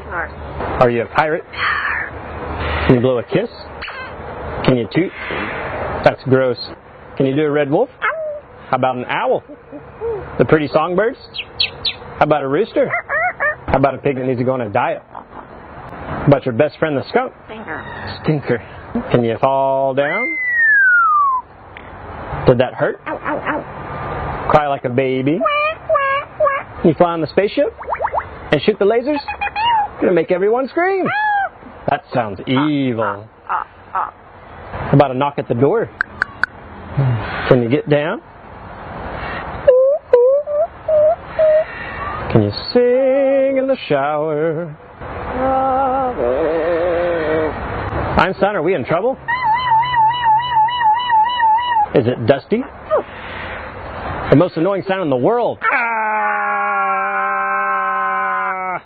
Are you a pirate? Can you blow a kiss? Can you toot? That's gross. Can you do a red wolf? How about an owl? The pretty songbirds? How about a rooster? How about a pig that needs to go on a diet? How about your best friend, the skunk? Stinker. Can you fall down? Did that hurt? Cry like a baby? Can you fly on the spaceship? And shoot the lasers? Gonna make everyone scream. That sounds evil. How about a knock at the door? Can you get down? Can you sing in the shower? Einstein, are we in trouble? Is it dusty? The most annoying sound in the world.